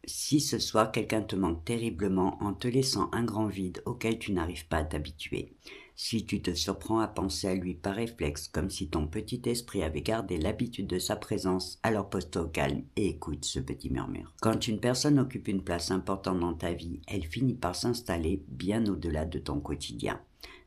Si ce soir quelqu'un te manque terriblement en te laissant un grand vide auquel tu n'arrives pas à t'habituer, si tu te surprends à penser à lui par réflexe comme si ton petit esprit avait gardé l'habitude de sa présence, alors pose-toi au calme et écoute ce petit murmure. Quand une personne occupe une place importante dans ta vie, elle finit par s'installer bien au-delà de ton quotidien,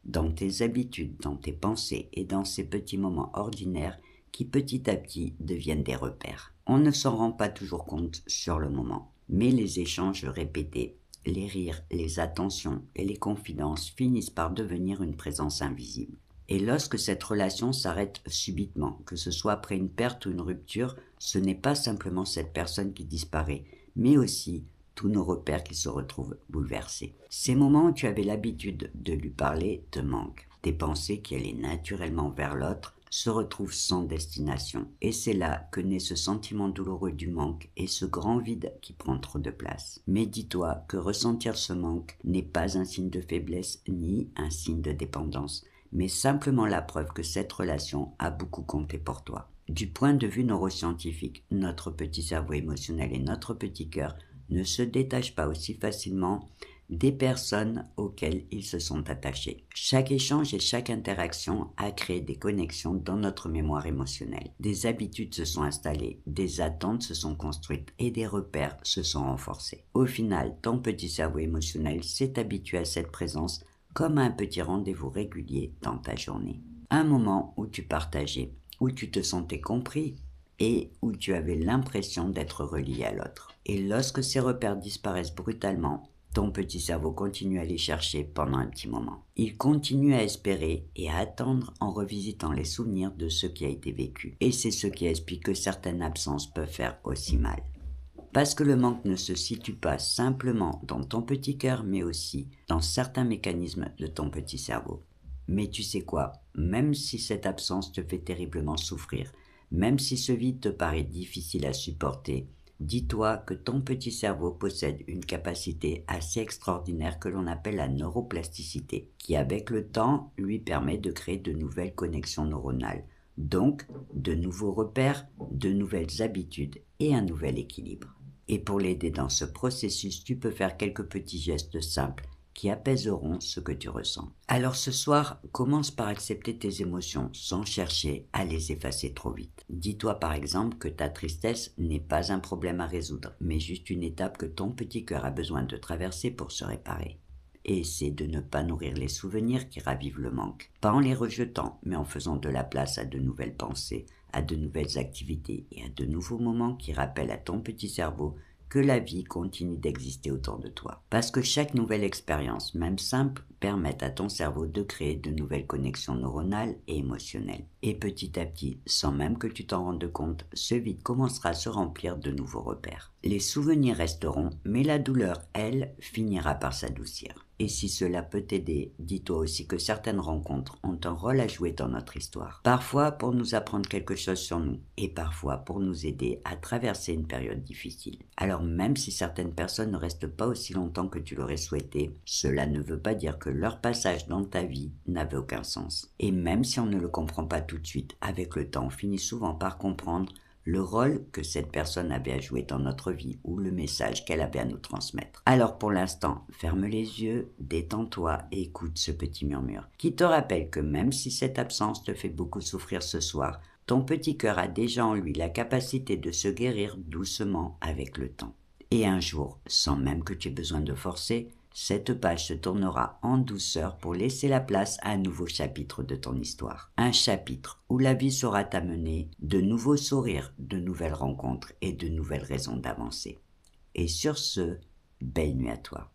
dans tes habitudes, dans tes pensées et dans ces petits moments ordinaires qui petit à petit deviennent des repères. On ne s'en rend pas toujours compte sur le moment, mais les échanges répétés, les rires, les attentions et les confidences finissent par devenir une présence invisible. Et lorsque cette relation s'arrête subitement, que ce soit après une perte ou une rupture, ce n'est pas simplement cette personne qui disparaît, mais aussi tous nos repères qui se retrouvent bouleversés. Ces moments où tu avais l'habitude de lui parler te manquent. Tes pensées qui allaient naturellement vers l'autre se retrouvent sans destination. Et c'est là que naît ce sentiment douloureux du manque et ce grand vide qui prend trop de place. Mais dis-toi que ressentir ce manque n'est pas un signe de faiblesse ni un signe de dépendance, mais simplement la preuve que cette relation a beaucoup compté pour toi. Du point de vue neuroscientifique, notre petit cerveau émotionnel et notre petit cœur ne se détachent pas aussi facilement des personnes auxquelles ils se sont attachés. Chaque échange et chaque interaction a créé des connexions dans notre mémoire émotionnelle. Des habitudes se sont installées, des attentes se sont construites et des repères se sont renforcés. Au final, ton petit cerveau émotionnel s'est habitué à cette présence comme à un petit rendez-vous régulier dans ta journée. Un moment où tu partageais, où tu te sentais compris et où tu avais l'impression d'être relié à l'autre. Et lorsque ces repères disparaissent brutalement, ton petit cerveau continue à les chercher pendant un petit moment. Il continue à espérer et à attendre en revisitant les souvenirs de ce qui a été vécu. Et c'est ce qui explique que certaines absences peuvent faire aussi mal. Parce que le manque ne se situe pas simplement dans ton petit cœur, mais aussi dans certains mécanismes de ton petit cerveau. Mais tu sais quoi, même si cette absence te fait terriblement souffrir, même si ce vide te paraît difficile à supporter, dis-toi que ton petit cerveau possède une capacité assez extraordinaire que l'on appelle la neuroplasticité, qui avec le temps lui permet de créer de nouvelles connexions neuronales, donc de nouveaux repères, de nouvelles habitudes et un nouvel équilibre. Et pour l'aider dans ce processus, tu peux faire quelques petits gestes simples qui apaiseront ce que tu ressens. Alors ce soir, commence par accepter tes émotions sans chercher à les effacer trop vite. Dis-toi par exemple que ta tristesse n'est pas un problème à résoudre, mais juste une étape que ton petit cœur a besoin de traverser pour se réparer. Et essaie de ne pas nourrir les souvenirs qui ravivent le manque. Pas en les rejetant, mais en faisant de la place à de nouvelles pensées, à de nouvelles activités et à de nouveaux moments qui rappellent à ton petit cerveau que la vie continue d'exister autour de toi. Parce que chaque nouvelle expérience, même simple, permet à ton cerveau de créer de nouvelles connexions neuronales et émotionnelles. Et petit à petit, sans même que tu t'en rendes compte, ce vide commencera à se remplir de nouveaux repères. Les souvenirs resteront, mais la douleur, elle, finira par s'adoucir. Et si cela peut t'aider, dis-toi aussi que certaines rencontres ont un rôle à jouer dans notre histoire. Parfois pour nous apprendre quelque chose sur nous, et parfois pour nous aider à traverser une période difficile. Alors même si certaines personnes ne restent pas aussi longtemps que tu l'aurais souhaité, cela ne veut pas dire que leur passage dans ta vie n'avait aucun sens. Et même si on ne le comprend pas tout de suite, avec le temps on finit souvent par comprendre le rôle que cette personne avait à jouer dans notre vie ou le message qu'elle avait à nous transmettre. Alors pour l'instant, ferme les yeux, détends-toi et écoute ce petit murmure qui te rappelle que même si cette absence te fait beaucoup souffrir ce soir, ton petit cœur a déjà en lui la capacité de se guérir doucement avec le temps. Et un jour, sans même que tu aies besoin de forcer, cette page se tournera en douceur pour laisser la place à un nouveau chapitre de ton histoire. Un chapitre où la vie saura t'amener de nouveaux sourires, de nouvelles rencontres et de nouvelles raisons d'avancer. Et sur ce, belle nuit à toi.